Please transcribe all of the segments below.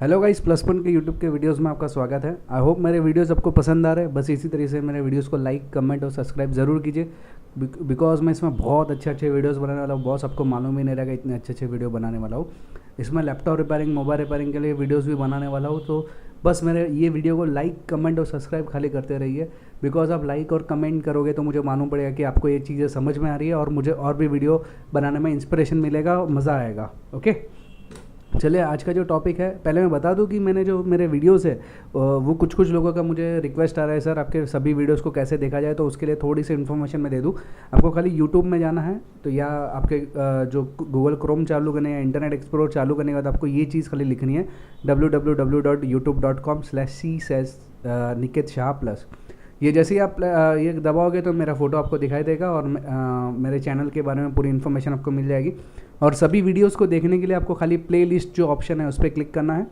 Hello guys, plus point के YouTube के videos में आपका स्वागत है। आई होप मेरे वीडियोस आपको पसंद आ रहे हैं। बस इसी तरीके से मेरे वीडियोस को लाइक, कमेंट और सब्सक्राइब ज़रूर कीजिए, बिकॉज मैं इसमें बहुत अच्छे वीडियोस बनाने वाला हूँ। बॉस आपको मालूम ही नहीं रहेगा इतने अच्छे वीडियो बनाने वाला हूँ। इसमें लैपटॉप रिपेयरिंग, मोबाइल रिपेयरिंग के लिए वीडियोज़ भी बनाने वाला हूँ। तो बस मेरे ये वीडियो को लाइक, कमेंट और सब्सक्राइब खाली करते रहिए, बिकॉज आप लाइक और कमेंट करोगे तो मुझे मालूम पड़ेगा कि आपको ये चीज़ें समझ में आ रही है और मुझे और भी वीडियो बनाने में इंस्पिरेशन मिलेगा और मज़ा आएगा। ओके, चलिए आज का जो टॉपिक है, पहले मैं बता दूं कि मैंने जो मेरे वीडियोस है वो कुछ लोगों का मुझे रिक्वेस्ट आ रहा है, सर आपके सभी वीडियोस को कैसे देखा जाए। तो उसके लिए थोड़ी सी इन्फॉर्मेशन मैं दे दूं। आपको खाली यूट्यूब में जाना है, तो या आपके जो गूगल क्रोम चालू करने या इंटरनेट एक्सप्लोर चालू करने के बाद आपको ये चीज़ खाली लिखनी है, www.youtube.com/c/निकेत शाह प्लस। ये जैसे ही आप ये दबाओगे तो मेरा फ़ोटो आपको दिखाई देगा और मेरे चैनल के बारे में पूरी इन्फॉर्मेशन आपको मिल जाएगी। और सभी वीडियोस को देखने के लिए आपको खाली प्लेलिस्ट जो ऑप्शन है उस पर क्लिक करना है।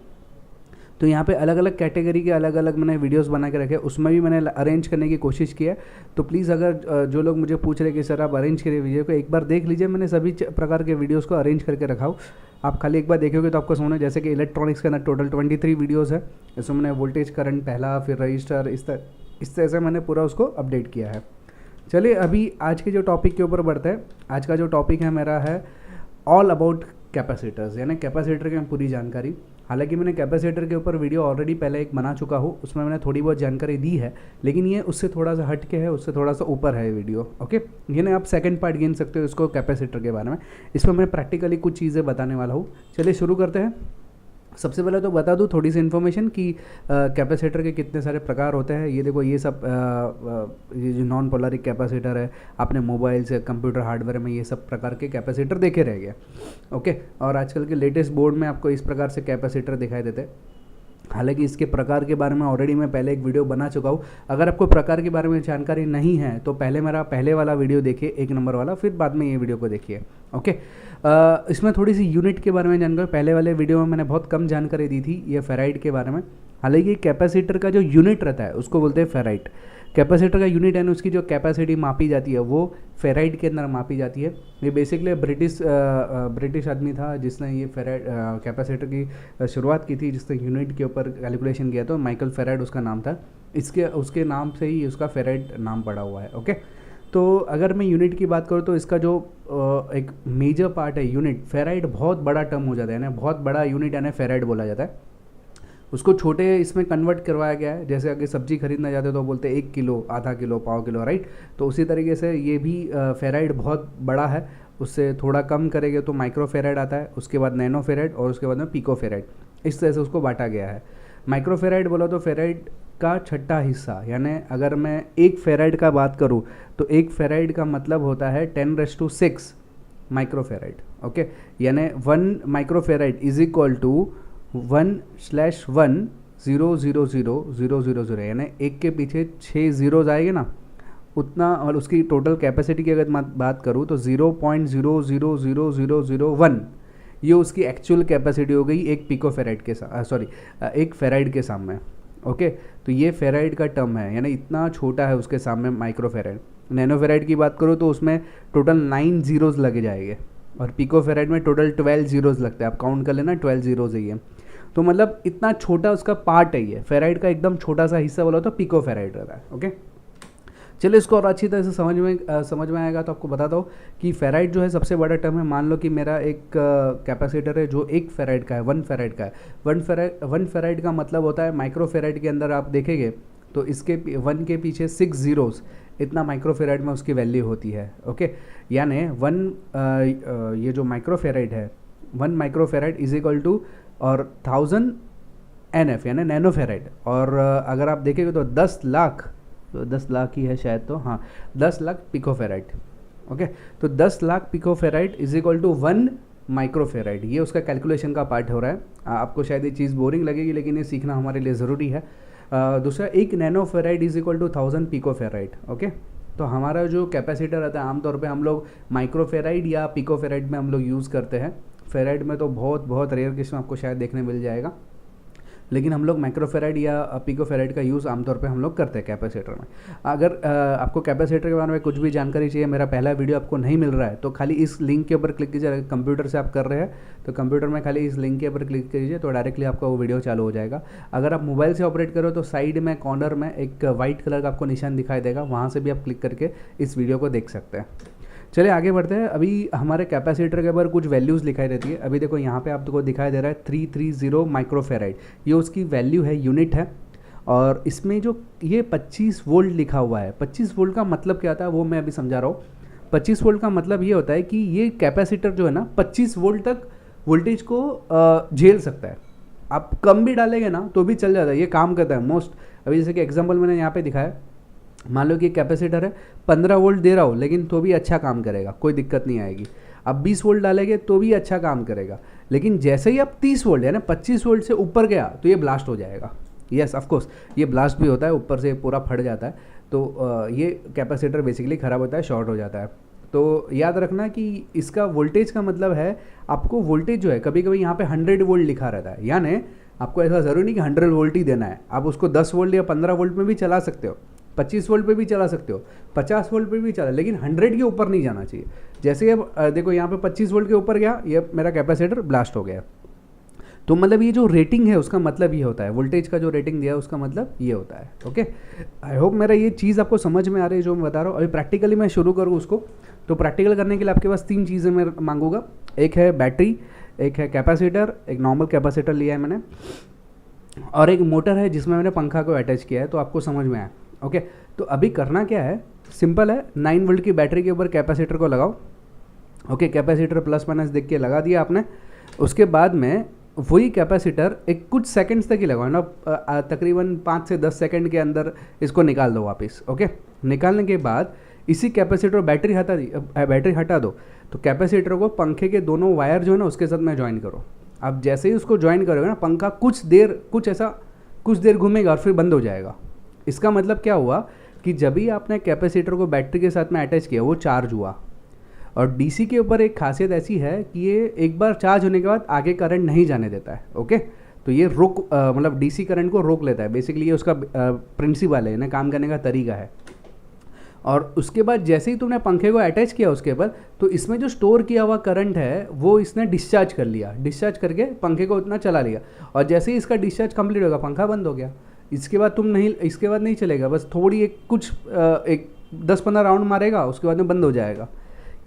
तो यहाँ पे अलग अलग कैटेगरी के अलग अलग मैंने वीडियोस बना के रखे, उसमें भी मैंने अरेंज करने की कोशिश की है। तो प्लीज़ अगर जो लोग मुझे पूछ रहे हैं कि सर आप अरेंज करिए वीडियो को, एक बार देख लीजिए। मैंने सभी प्रकार के वीडियोस को अरेंज करके रखा हूँ। आप खाली एक बार देखोगे तो आपको समझ, जैसे कि इलेक्ट्रॉनिक्स के अंदर टोटल 23 वीडियोज़ है। इसमें मैंने वोल्टेज, करंट पहला, फिर रजिस्टर, इस तरह से मैंने पूरा उसको अपडेट किया है। चलिए अभी आज के जो टॉपिक के ऊपर बढ़ते हैं। आज का जो टॉपिक है मेरा है ऑल अबाउट कैपेसिटर्स, यानी कैपेसिटर की पूरी जानकारी। हालांकि मैंने कैपेसिटर के ऊपर वीडियो ऑलरेडी पहले एक बना चुका हूँ, उसमें मैंने थोड़ी बहुत जानकारी दी है, लेकिन ये उससे थोड़ा सा हट के है, उससे थोड़ा सा ऊपर है वीडियो। ओके, ये ना आप सेकंड पार्ट गिन सकते हो इसको कैपेसिटर के बारे में। इसमें मैं प्रैक्टिकली कुछ चीज़ें बताने वाला हूँ। चलिए शुरू करते हैं। सबसे पहले तो बता दूं थोड़ी सी इन्फॉर्मेशन कि कैपेसिटर के कितने सारे प्रकार होते हैं। ये देखो, ये सब ये जो नॉन पोलरिक कैपेसिटर है, आपने मोबाइल से, कंप्यूटर हार्डवेयर में ये सब प्रकार के कैपेसिटर देखे रहेंगे। ओके, और आजकल के लेटेस्ट बोर्ड में आपको इस प्रकार से कैपेसिटर दिखाई देते हैं। हालांकि इसके प्रकार के बारे में ऑलरेडी मैं पहले एक वीडियो बना चुका हूँ। अगर आपको प्रकार के बारे में जानकारी नहीं है तो पहले मेरा पहले वाला वीडियो देखिए, 1 नंबर वाला, फिर बाद में ये वीडियो को देखिए। ओके, इसमें थोड़ी सी यूनिट के बारे में जानकारी, पहले वाले वीडियो में मैंने बहुत कम जानकारी दी थी ये फेराइड के बारे में। हालांकि कैपेसिटर का जो यूनिट रहता है उसको बोलते हैं फेराइड। कैपेसिटर का यूनिट है, उसकी जो कैपेसिटी मापी जाती है वो फेराइड के अंदर मापी जाती है। ये बेसिकली ब्रिटिश आदमी था जिसने ये फेराइड कैपेसिटर की शुरुआत की थी, जिसने यूनिट के ऊपर कैलकुलेशन किया। तो माइकल फेराइड उसका नाम था। उसके नाम से ही उसका फेराइड नाम पड़ा हुआ है। ओके, तो अगर मैं यूनिट की बात करूँ तो इसका जो एक मेजर पार्ट है यूनिट, फेराइड बहुत बड़ा टर्म हो जाता है ना, बहुत बड़ा यूनिट यानी फेराइड बोला जाता है। उसको छोटे इसमें कन्वर्ट करवाया गया है। जैसे अगर सब्जी खरीदना जाते हो तो बोलते हैं 1 किलो, आधा किलो, पाव किलो, राइट। तो उसी तरीके से ये भी फेराइड बहुत बड़ा है। उससे थोड़ा कम करेंगे तो माइक्रो फेराइड आता है, उसके बाद नैनो फेराइड और उसके बाद में पिको फेराइड। इस तरह से उसको बांटा गया है। माइक्रो फेराइड बोला तो फेराइड का छठा हिस्सा, यानी अगर मैं 1 फेराइड का बात करूँ तो 1 फेराइड का मतलब होता है 10⁶ माइक्रो फेराइड। ओके, यानी 1 micro farad is equal to 1/1/0000000, यानी 1 के पीछे 6 जीरोज आएंगे ना, उतना। और उसकी टोटल कैपेसिटी की अगर बात करूँ तो 0.000001, ये उसकी एक्चुअल कैपेसिटी हो गई एक पिको फेराइड के साथ, सॉरी, 1 फेराइड के सामने। ओके, तो ये फेराइड का टर्म है, यानी इतना छोटा है उसके सामने माइक्रो फेराइड। नैनो फेराइड की बात करो तो उसमें टोटल 9 जीरोज लगे जाएंगे, और पिको फेराइड में टोटल 12 जीरोज लगते हैं। आप काउंट कर लेना, 12 जीरोज है ये। तो मतलब इतना छोटा उसका पार्ट है ये फेराइड का, एकदम छोटा सा हिस्सा बोला तो पिको फेराइड रहता है। ओके, चलिए इसको और अच्छी तरह से समझ में आएगा तो आपको बताता हूँ कि फेराइड जो है सबसे बड़ा टर्म है। मान लो कि मेरा एक कैपेसिटर है जो 1 फेराइड का है, 1 फेराइड का है। 1 फेराइड का मतलब होता है, माइक्रो फेराइड के अंदर आप देखेंगे तो इसके 1 के पीछे 6 जीरोज़, इतना माइक्रो फेराइड में उसकी वैल्यू होती है। ओके, यानी 1 ये जो माइक्रो फेराइड है, 1 micro farad is equal to और 1000 NF यानी नैनो फेराइड। और अगर आप देखेंगे तो 10 लाख, तो 10 लाख ही है शायद, तो हाँ 10 लाख पिको फेराइड। ओके, तो 10 lakh pico farad is equal to 1 micro farad. ये उसका कैलकुलेशन का पार्ट हो रहा है। आपको शायद ये चीज़ बोरिंग लगेगी, लेकिन ये सीखना हमारे लिए ज़रूरी है। दूसरा, 1 nano farad is equal to 1000 pico farad. Okay, तो हमारा जो कैपेसिटर रहता है आमतौर पे हम लोग माइक्रो फेराइड या पिको फेराइड में हम लोग यूज़ करते हैं। फेराइड में तो बहुत रेयर केस में आपको शायद देखने मिल जाएगा। लेकिन हम लोग माइक्रोफेराइड या पिकोफेराइड का यूज़ आमतौर पे हम लोग करते हैं कैपेसिटर में। अगर आपको कैपेसिटर के बारे में कुछ भी जानकारी चाहिए, मेरा पहला वीडियो आपको नहीं मिल रहा है, तो खाली इस लिंक के ऊपर क्लिक कीजिए। अगर कंप्यूटर से आप कर रहे हैं तो कंप्यूटर में खाली इस लिंक के ऊपर क्लिक कीजिए तो डायरेक्टली आपका वो वीडियो चालू हो जाएगा। अगर आप मोबाइल से ऑपरेट करो तो साइड में कॉर्नर में एक वाइट कलर का आपको निशान दिखाई देगा, वहाँ से भी आप क्लिक करके इस वीडियो को देख सकते हैं। चलिए आगे बढ़ते हैं। अभी हमारे कैपेसिटर के ऊपर कुछ वैल्यूज़ दिखाई देती है। अभी देखो यहाँ पे आपको दिखाई दे रहा है 330 माइक्रोफेराइड, ये उसकी वैल्यू है, यूनिट है। और इसमें जो ये 25 वोल्ट लिखा हुआ है, 25 वोल्ट का मतलब क्या था वो मैं अभी समझा रहा हूँ। 25 वोल्ट का मतलब ये होता है कि ये कैपेसिटर जो है ना 25 वोल्ट तक वोल्टेज को झेल सकता है। आप कम भी डालेंगे ना तो भी चल जाता है, ये काम करता है मोस्ट। अभी जैसे कि एग्जाम्पल मैंने यहाँ पे दिखाया, मान लो कि कैपेसिटर है 15 वोल्ट दे रहा हो, लेकिन तो भी अच्छा काम करेगा, कोई दिक्कत नहीं आएगी। अब 20 वोल्ट डालेंगे तो भी अच्छा काम करेगा, लेकिन जैसे ही आप 30 वोल्ट यानी 25 वोल्ट से ऊपर गया तो ये ब्लास्ट हो जाएगा। यस ऑफकोर्स ये ब्लास्ट भी होता है, ऊपर से पूरा फट जाता है। तो ये कैपेसिटर बेसिकली ख़राब होता है, शॉर्ट हो जाता है। तो याद रखना कि इसका वोल्टेज का मतलब है, आपको वोल्टेज जो है कभी कभी यहाँ पे 100 वोल्ट लिखा रहता है, यानी आपको ऐसा ज़रूरी नहीं कि 100 वोल्ट ही देना है। आप उसको 10 वोल्ट या 15 वोल्ट में भी चला सकते हो, 25 वोल्ट पे भी चला सकते हो, 50 वोल्ट पे भी चला, लेकिन 100 के ऊपर नहीं जाना चाहिए। जैसे अब देखो यहाँ पे 25 वोल्ट के ऊपर गया, ये मेरा कैपेसिटर ब्लास्ट हो गया। तो मतलब ये जो रेटिंग है उसका मतलब ये होता है, वोल्टेज का जो रेटिंग दिया है उसका मतलब ये होता है। ओके, आई होप मेरा ये चीज़ आपको समझ में आ रही है जो मैं बता रहा हूँ। अभी प्रैक्टिकली मैं शुरू करूँ उसको, तो प्रैक्टिकल करने के लिए आपके पास 3 चीज़ें मैं मांगूंगा। एक है बैटरी, एक है कैपेसिटर, एक नॉर्मल कैपेसिटर लिया है मैंने, और एक मोटर है जिसमें मैंने पंखा को अटैच किया है, तो आपको समझ में आया। ओके, तो अभी करना क्या है, सिंपल है। 9 वोल्ट की बैटरी के ऊपर कैपेसिटर को लगाओ। ओके, कैपेसिटर प्लस माइनस देख के लगा दिया आपने। उसके बाद में वही कैपेसिटर एक कुछ सेकंड्स तक ही लगाओ ना, तकरीबन 5 से 10 सेकंड के अंदर इसको निकाल दो वापस। ओके, निकालने के बाद इसी कैपेसिटर बैटरी हटा दो, तो कैपेसिटर को पंखे के दोनों वायर जो है ना उसके साथ में ज्वाइन करो। अब जैसे ही उसको ज्वाइन करोगे ना, पंखा कुछ देर घूमेगा और फिर बंद हो जाएगा। इसका मतलब क्या हुआ कि जब भी आपने कैपेसिटर को बैटरी के साथ में अटैच किया वो चार्ज हुआ। और डीसी के ऊपर एक खासियत ऐसी है कि ये एक बार चार्ज होने के बाद आगे करंट नहीं जाने देता है। ओके, तो ये मतलब डीसी करंट को रोक लेता है, बेसिकली ये उसका प्रिंसिपल है ना, काम करने का तरीका है। और उसके बाद जैसे ही तुमने पंखे को अटैच किया उसके ऊपर, तो इसमें जो स्टोर किया हुआ करंट है वो इसने डिस्चार्ज कर लिया, डिस्चार्ज करके पंखे को उतना चला लिया। और जैसे ही इसका डिस्चार्ज कंप्लीट होगा पंखा बंद हो गया। इसके बाद नहीं चलेगा, बस थोड़ी एक 10-15 राउंड मारेगा, उसके बाद में बंद हो जाएगा।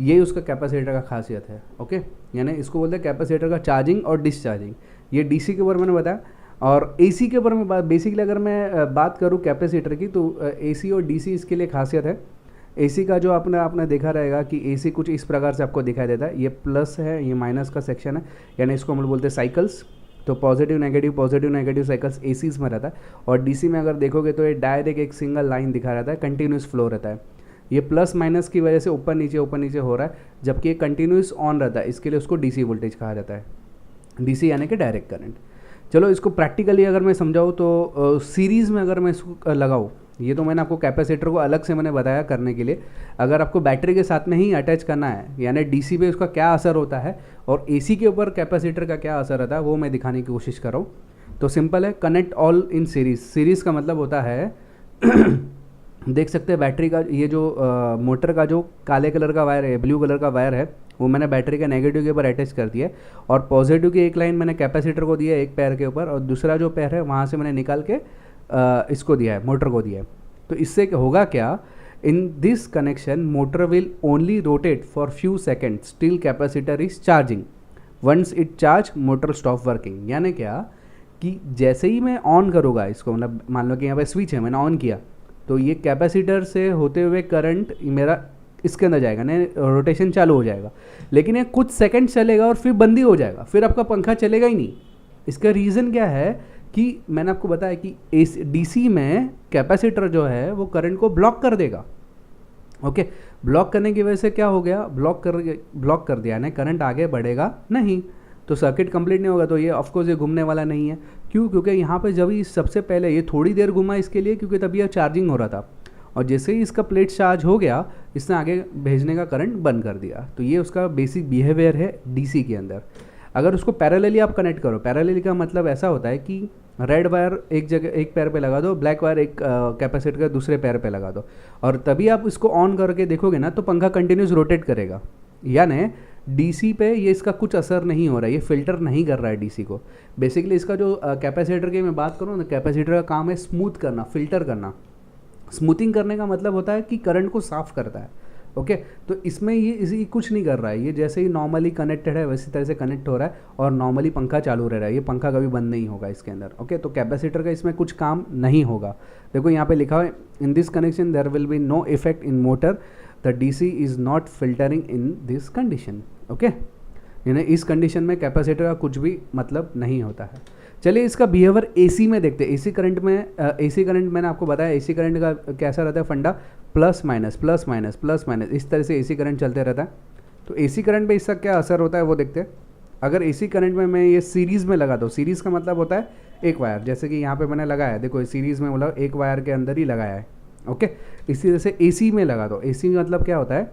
यही उसका कैपेसिटर का खासियत है। ओके, यानी इसको बोलते हैं कैपेसिटर का चार्जिंग और डिस्चार्जिंग। ये डीसी के ऊपर मैंने बताया। और एसी के ऊपर में बेसिकली अगर मैं बात करूँ कैपेसिटर की, तो एसी और डीसी इसके लिए खासियत है। एसी का जो आपने देखा रहेगा कि एसी कुछ इस प्रकार से आपको दिखाई देता है, ये प्लस है, ये माइनस का सेक्शन है, यानी इसको हम लोग बोलते हैं साइकिल्स। तो पॉजिटिव नेगेटिव साइकिल्स एसीज में रहता है। और डीसी में अगर देखोगे तो ये डायरेक्ट एक सिंगल लाइन दिखा रहता है, कंटिन्यूस फ्लो रहता है। ये प्लस माइनस की वजह से ऊपर नीचे हो रहा है, जबकि ये कंटिन्यूस ऑन रहता है, इसके लिए उसको डीसी वोल्टेज कहा जाता है। डीसी यानी कि डायरेक्ट करंट। चलो इसको प्रैक्टिकली अगर मैं समझाऊँ तो सीरीज़ में अगर मैं इसको लगाऊँ, ये तो मैंने आपको कैपेसिटर को अलग से मैंने बताया करने के लिए। अगर आपको बैटरी के साथ में ही अटैच करना है, यानी डीसी पे उसका क्या असर होता है और एसी के ऊपर कैपेसिटर का क्या असर रहता है, वो मैं दिखाने की कोशिश कर रहा हूँ। तो सिंपल है, connect all in series. Series का मतलब होता है देख सकते हैं बैटरी का ये जो मोटर का जो काले कलर का वायर है, ब्लू कलर का वायर है, वो मैंने बैटरी के नेगेटिव के ऊपर अटैच कर दिया है। और पॉजिटिव की एक लाइन मैंने कैपेसिटर को दिया है एक पैर के ऊपर, और दूसरा जो पैर है वहाँ से मैंने निकाल के इसको दिया है, मोटर को दिया है। तो इससे होगा क्या, in this connection motor will only rotate for few seconds till capacitor is charging. Once it charge motor stop working. यानी क्या कि जैसे ही मैं ऑन करूँगा इसको, मतलब मान लो कि यहाँ पे स्विच है, मैंने ऑन किया, तो ये कैपेसिटर से होते हुए करंट मेरा इसके अंदर जाएगा, नहीं रोटेशन चालू हो जाएगा, लेकिन ये कुछ सेकंड चलेगा और फिर बंद ही हो जाएगा, फिर आपका पंखा चलेगा ही नहीं। इसका रीज़न क्या है कि मैंने आपको बताया कि डीसी में कैपेसिटर जो है वो करंट को ब्लॉक कर देगा। ओके, ब्लॉक करने की वजह से क्या हो गया, ब्लॉक कर दिया, यानी करंट आगे बढ़ेगा नहीं, तो सर्किट कंप्लीट नहीं होगा। तो ये ऑफकोर्स ये घूमने वाला नहीं है। क्यों? क्योंकि यहाँ पे जब सबसे पहले ये थोड़ी देर घुमा इसके लिए, क्योंकि तभी यह चार्जिंग हो रहा था, और जैसे ही इसका प्लेट चार्ज हो गया इसने आगे भेजने का करंट बंद कर दिया। तो ये उसका बेसिक बिहेवियर है डीसी के अंदर। अगर उसको पैरेलली आप कनेक्ट करो, पैरेलली का मतलब ऐसा होता है कि रेड वायर एक जगह एक पैर पे लगा दो, ब्लैक वायर एक कैपेसिटर का दूसरे पैर पे लगा दो, और तभी आप इसको ऑन करके देखोगे ना तो पंखा कंटिन्यूस रोटेट करेगा। यानी डीसी पे ये इसका कुछ असर नहीं हो रहा है, ये फिल्टर नहीं कर रहा है डीसी को। बेसिकली इसका जो कैपेसिटर की मैं बात करूँ ना, कैपेसिटर का काम है स्मूथ करना, फिल्टर करना। स्मूथिंग करने का मतलब होता है कि करंट को साफ करता है। ओके, तो इसमें ये इसी कुछ नहीं कर रहा है, ये जैसे ही नॉर्मली कनेक्टेड है वैसी तरह से कनेक्ट हो रहा है और नॉर्मली पंखा चालू रह रहा है, ये पंखा कभी बंद नहीं होगा इसके अंदर। ओके, तो कैपेसिटर का इसमें कुछ काम नहीं होगा। देखो यहाँ पे लिखा है in this connection there will be no effect in motor, the DC is not filtering in this condition. Okay, यानी इस कंडीशन में कैपेसिटर का कुछ भी मतलब नहीं होता है। चलिए इसका बिहेवियर एसी में देखते हैं। एसी करंट में एसी करंट मैंने आपको बताया एसी करंट का कैसा रहता है फंडा, plus minus plus minus plus minus, इस तरह से एसी करंट चलते रहता है। तो एसी करंट पे इसका क्या असर होता है वो देखते हैं। अगर एसी करंट में मैं ये सीरीज़ में लगा दूँ, सीरीज़ का मतलब होता है एक वायर, जैसे कि यहाँ पे मैंने लगाया, देखो सीरीज़ में मतलब एक वायर के अंदर ही लगाया है। ओके, इसी तरह से एसी में लगा दो। एसी में मतलब क्या होता है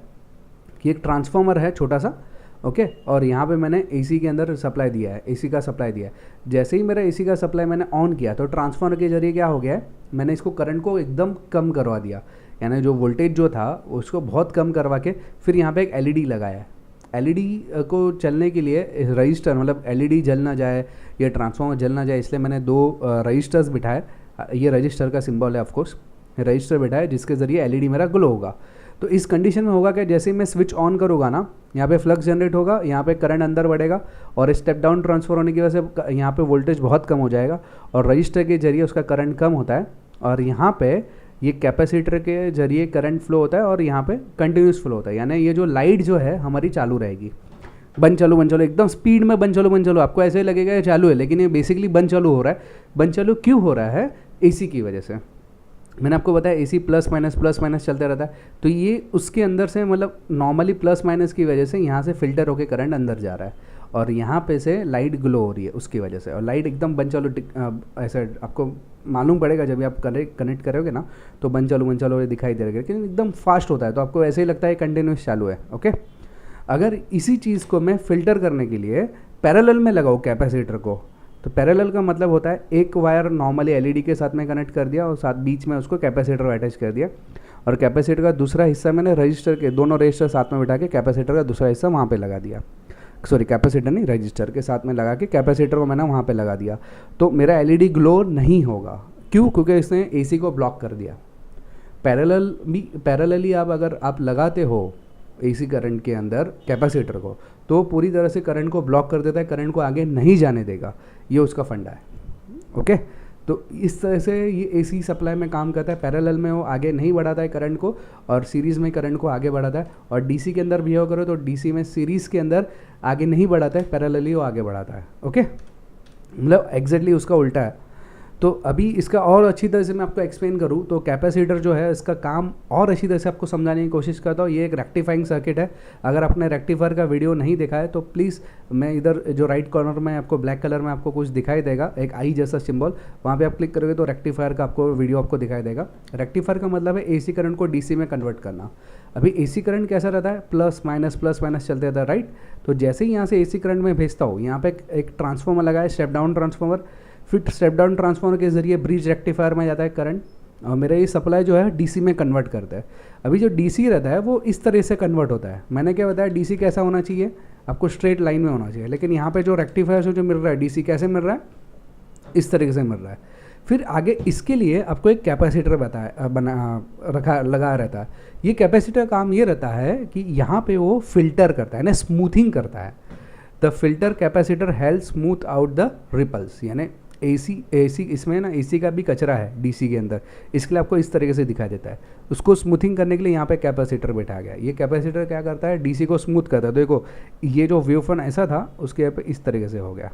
कि एक ट्रांसफार्मर है छोटा सा, ओके, और यहाँ पे मैंने एसी के अंदर सप्लाई दिया है, एसी का सप्लाई दिया है। जैसे ही मेरा एसी का सप्लाई मैंने ऑन किया तो ट्रांसफार्मर के जरिए क्या हो गया है, मैंने इसको करंट को एकदम कम करवा दिया, यानी जो वोल्टेज जो था उसको बहुत कम करवा के फिर यहाँ पे एक एलईडी लगाया है। एलईडी को चलने के लिए रजिस्टर, मतलब एलईडी जल ना जाए या ट्रांसफार्मर जल ना जाए, इसलिए मैंने दो रजिस्टर्स बिठाए। ये रजिस्टर का सिंबल है ऑफकोर्स, रजिस्टर बिठाए जिसके ज़रिए एलईडी मेरा ग्लो होगा। तो इस कंडीशन में होगा कि जैसे ही मैं स्विच ऑन करूँगा ना, यहाँ पे फ्लक्स जनरेट होगा, यहाँ पे करंट अंदर बढ़ेगा और स्टेप डाउन ट्रांसफर होने की वजह से यहाँ पे वोल्टेज बहुत कम हो जाएगा और रजिस्टर के जरिए उसका करंट कम होता है, और यहाँ पे ये कैपेसिटर के जरिए करंट फ्लो होता है और यहाँ पे कंटिन्यूस फ्लो होता है। यानी ये जो लाइट जो है हमारी चालू रहेगी, बंद चालू एकदम स्पीड में बंद चालू। आपको ऐसे लगेगा ये चालू है, लेकिन ये बेसिकली बंद चालू हो रहा है। बंद चालू क्यों हो रहा है? एसी की वजह से। मैंने आपको बताया एसी प्लस माइनस चलते रहता है, तो ये उसके अंदर से मतलब नॉर्मली प्लस माइनस की वजह से यहाँ से फिल्टर होकर करंट अंदर जा रहा है और यहाँ पे से लाइट ग्लो हो रही है उसकी वजह से, और लाइट एकदम बंद चालू ऐसा आपको मालूम पड़ेगा जब भी आप कनेक्ट करोगे ना, तो बंद चालू दिखाई दे रहा है, लेकिन एकदम फास्ट होता है तो आपको ऐसे ही लगता है कंटिन्यूस चालू है। ओके, अगर इसी चीज़ को मैं फ़िल्टर करने के लिए पैरेलल में लगाऊँ कैपेसिटर को, तो पैरेलल का मतलब होता है एक वायर नॉर्मली एलईडी के साथ में कनेक्ट कर दिया और साथ बीच में उसको कैपेसिटर अटैच कर दिया, और कैपेसिटर का दूसरा हिस्सा मैंने रजिस्टर के दोनों रजिस्टर साथ में बिठा के कैपेसिटर का दूसरा हिस्सा वहाँ पे लगा दिया। सॉरी, कैपेसिटर नहीं, रजिस्टर के साथ में लगा के कैपेसिटर को मैंने वहाँ पे लगा दिया, तो मेरा एलईडी ग्लो नहीं होगा। क्यों? क्योंकि इसने एसी को ब्लॉक कर दिया। पैरेलली अगर आप लगाते हो एसी करंट के अंदर कैपेसिटर को, तो पूरी तरह से करंट को ब्लॉक कर देता है, करंट को आगे नहीं जाने देगा। ये उसका फंडा है। ओके, तो इस तरह से ये एसी सप्लाई में काम करता है। पैरेलल में वो आगे नहीं बढ़ाता है करंट को, और सीरीज़ में करंट को आगे बढ़ाता है। और डीसी के अंदर बिहेव करो तो डीसी में सीरीज़ के अंदर आगे नहीं बढ़ाता है, पैरेलली वो आगे बढ़ाता है। ओके, मतलब एग्जैक्टली उसका उल्टा है। तो अभी इसका और अच्छी तरह से मैं आपको एक्सप्लेन करूँ तो कैपेसिटर जो है इसका काम और अच्छी तरह से आपको समझाने की कोशिश करता हूँ। ये एक रेक्टिफाइंग सर्किट है। अगर आपने रेक्टिफायर का वीडियो नहीं देखा है तो प्लीज़, मैं इधर जो राइट कॉर्नर में आपको ब्लैक कलर में आपको कुछ दिखाई देगा, एक आई जैसा सिंबल, वहाँ पे आप क्लिक करोगे तो रेक्टिफायर का आपको वीडियो आपको दिखाई देगा। रेक्टिफायर का मतलब है एसी करंट को डीसी में कन्वर्ट करना। अभी एसी करंट कैसा रहता है? प्लस माइनस चलते रहता है, राइट। तो जैसे ही यहाँ से एसी करंट में भेजता हूँ, यहाँ पे एक ट्रांसफार्मर लगा है, स्टेप डाउन ट्रांसफार्मर, फिर स्टेप डाउन ट्रांसफार्मर के जरिए ब्रिज रेक्टिफायर में जाता है करंट, और मेरा ये सप्लाई जो है डीसी में कन्वर्ट करता है। अभी जो डीसी रहता है वो इस तरह से कन्वर्ट होता है। मैंने क्या बताया, डीसी कैसा होना चाहिए? आपको स्ट्रेट लाइन में होना चाहिए, लेकिन यहाँ पे जो रेक्टिफायर जो मिल रहा है डीसी कैसे मिल रहा है? इस तरीके से मिल रहा है। फिर आगे इसके लिए आपको एक कैपेसिटर लगा रहता है। ये कैपेसिटर काम ये रहता है कि यहाँ पे वो फिल्टर करता है ना, स्मूथिंग करता है। The filter capacitor help smooth out the ripples, यानी एसी इसमें ना एसी का भी कचरा है डीसी के अंदर, इसके लिए आपको इस तरीके से दिखाई देता है। उसको स्मूथिंग करने के लिए यहाँ पे कैपेसिटर बैठा गया। ये कैपेसिटर क्या करता है? डीसी को स्मूथ करता है। देखो ये जो वेवफ्रंट ऐसा था उसके यहाँ पे इस तरीके से हो गया।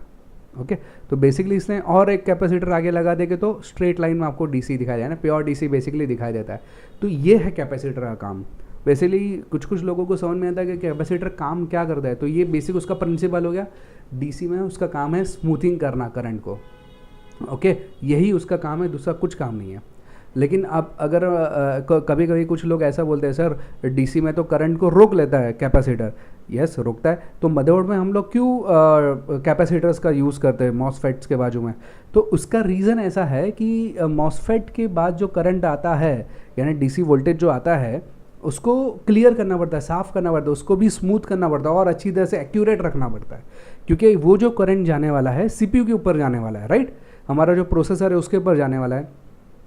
ओके, तो बेसिकली इसने और एक कैपेसिटर आगे लगा देंगे तो स्ट्रेट लाइन में आपको डीसी दिखाई देगा ना, प्योर डीसी बेसिकली दिखाई देता है। तो ये है कैपेसिटर का काम। बेसिकली कुछ लोगों को समझ में आता है कि कैपेसिटर काम क्या करता है, तो ये बेसिक उसका प्रिंसिपल हो गया। डीसी में उसका काम है स्मूथिंग करना करंट को। ओके, यही उसका काम है, दूसरा कुछ काम नहीं है। लेकिन अब अगर कभी कभी कुछ लोग ऐसा बोलते हैं, सर डीसी में तो करंट को रोक लेता है कैपेसिटर, यस रोकता है। तो मदरबोर्ड में हम लोग क्यों कैपेसिटर्स का यूज़ करते हैं मॉसफेट्स के बाजू में? तो उसका रीज़न ऐसा है कि मॉसफेट के बाद जो करंट आता है, यानी डीसी वोल्टेज जो आता है, उसको क्लियर करना पड़ता है, साफ़ करना पड़ता है, उसको भी स्मूथ करना पड़ता है और अच्छी तरह से एक्यूरेट रखना पड़ता है, क्योंकि वो जो करंट जाने वाला है सीपीयू के ऊपर जाने वाला है, राइट। हमारा जो प्रोसेसर है उसके ऊपर जाने वाला है,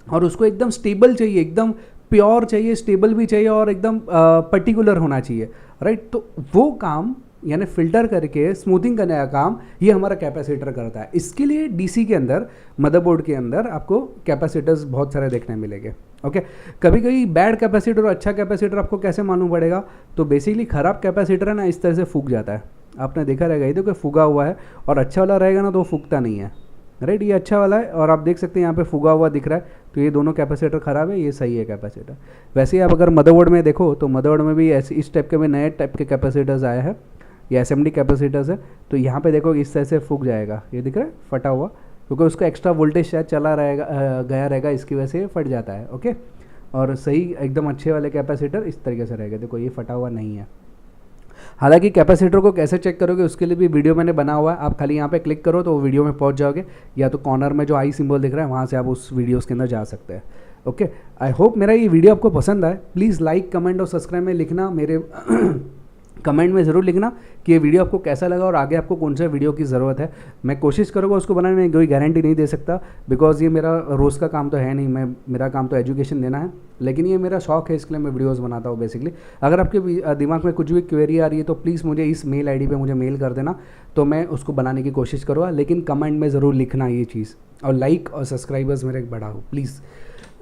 और उसको एकदम स्टेबल चाहिए, एकदम प्योर चाहिए, स्टेबल भी चाहिए और एकदम पर्टिकुलर होना चाहिए, राइट। तो वो काम यानी फ़िल्टर करके स्मूथिंग करने का काम ये हमारा कैपेसिटर करता है। इसके लिए डीसी के अंदर, मदरबोर्ड के अंदर आपको कैपेसिटर्स बहुत सारे देखने मिलेंगे। ओके, कभी कभी बैड कैपेसिटर और अच्छा कैपेसिटर आपको कैसे मालूम पड़ेगा? तो बेसिकली ख़राब कैपेसिटर है ना, इस तरह से फूक जाता है, आपने देखा रहेगा, ये तो कि फूगा हुआ है, और अच्छा वाला रहेगा ना तो वो फूकता नहीं है, राइट। ये अच्छा वाला है और आप देख सकते हैं यहाँ पे फूगा हुआ दिख रहा है, तो ये दोनों कैपेसिटर ख़राब है, ये सही है कैपेसिटर। वैसे ही आप अगर मदरबोर्ड में देखो तो मदरबोर्ड में भी ऐसे इस टाइप के भी नए टाइप के कैपेसिटर्स आए हैं, ये एसएमडी कैपेसिटर्स है। तो यहाँ पे देखो इस तरह से फूक जाएगा, ये दिख रहा है फटा हुआ, क्योंकि उसका एक्स्ट्रा वोल्टेज शायद चला रहेगा, गया रहेगा, इसकी वजह से फट जाता है। ओके, और सही एकदम अच्छे वाले कैपेसिटर इस तरीके से रहेगा, देखो ये फटा हुआ नहीं है। हालांकि कैपेसिटर को कैसे चेक करोगे उसके लिए भी वीडियो मैंने बना हुआ है, आप खाली यहाँ पे क्लिक करो तो वो वीडियो में पहुँच जाओगे, या तो कॉर्नर में जो आई सिंबल दिख रहा है वहाँ से आप उस वीडियोज़ के अंदर जा सकते हैं। ओके, आई होप मेरा ये वीडियो आपको पसंद आए। प्लीज़ लाइक, कमेंट और सब्सक्राइब में लिखना, मेरे कमेंट में ज़रूर लिखना कि ये वीडियो आपको कैसा लगा और आगे आपको कौन सा वीडियो की ज़रूरत है। मैं कोशिश करूँगा उसको बनाने में, कोई गारंटी नहीं दे सकता, बिकॉज़ ये मेरा रोज़ का काम तो है नहीं, मेरा काम तो एजुकेशन देना है, लेकिन ये मेरा शौक है, इसके लिए मैं वीडियोस बनाता हूँ बेसिकली। अगर आपके दिमाग में कुछ भी क्वेरी आ रही है तो प्लीज़ मुझे इस मेल आईडी पे मुझे मेल कर देना, तो मैं उसको बनाने की कोशिश करूँगा, लेकिन कमेंट में ज़रूर लिखना ये चीज़, और लाइक और सब्सक्राइबर्स मेरे बढ़ाओ प्लीज़।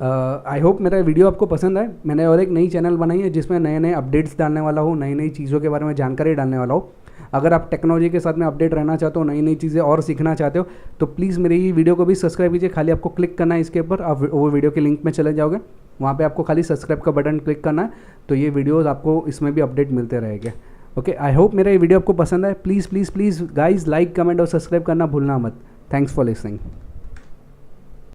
आई होप मेरा वीडियो आपको पसंद आए। मैंने और एक नई चैनल बनाई है जिसमें नए नए अपडेट्स डालने वाला हूँ, नई नई चीज़ों के बारे में जानकारी डालने वाला हूँ। अगर आप टेक्नोलॉजी के साथ में अपडेट रहना चाहते हो, नई नई चीज़ें और सीखना चाहते हो, तो प्लीज़ मेरी ये वीडियो को भी सब्सक्राइब कीजिए। खाली आपको क्लिक करना है इसके ऊपर, आप वो वीडियो के लिंक में चले जाओगे, वहाँ पे आपको खाली सब्सक्राइब का बटन क्लिक करना है, तो ये वीडियोज़ आपको इसमें भी अपडेट मिलते रहेंगे। ओके, आई होप मेरा ये वीडियो आपको पसंद आए। Please please please guys like, comment और सब्सक्राइब करना भूलना मत। Thanks for listening.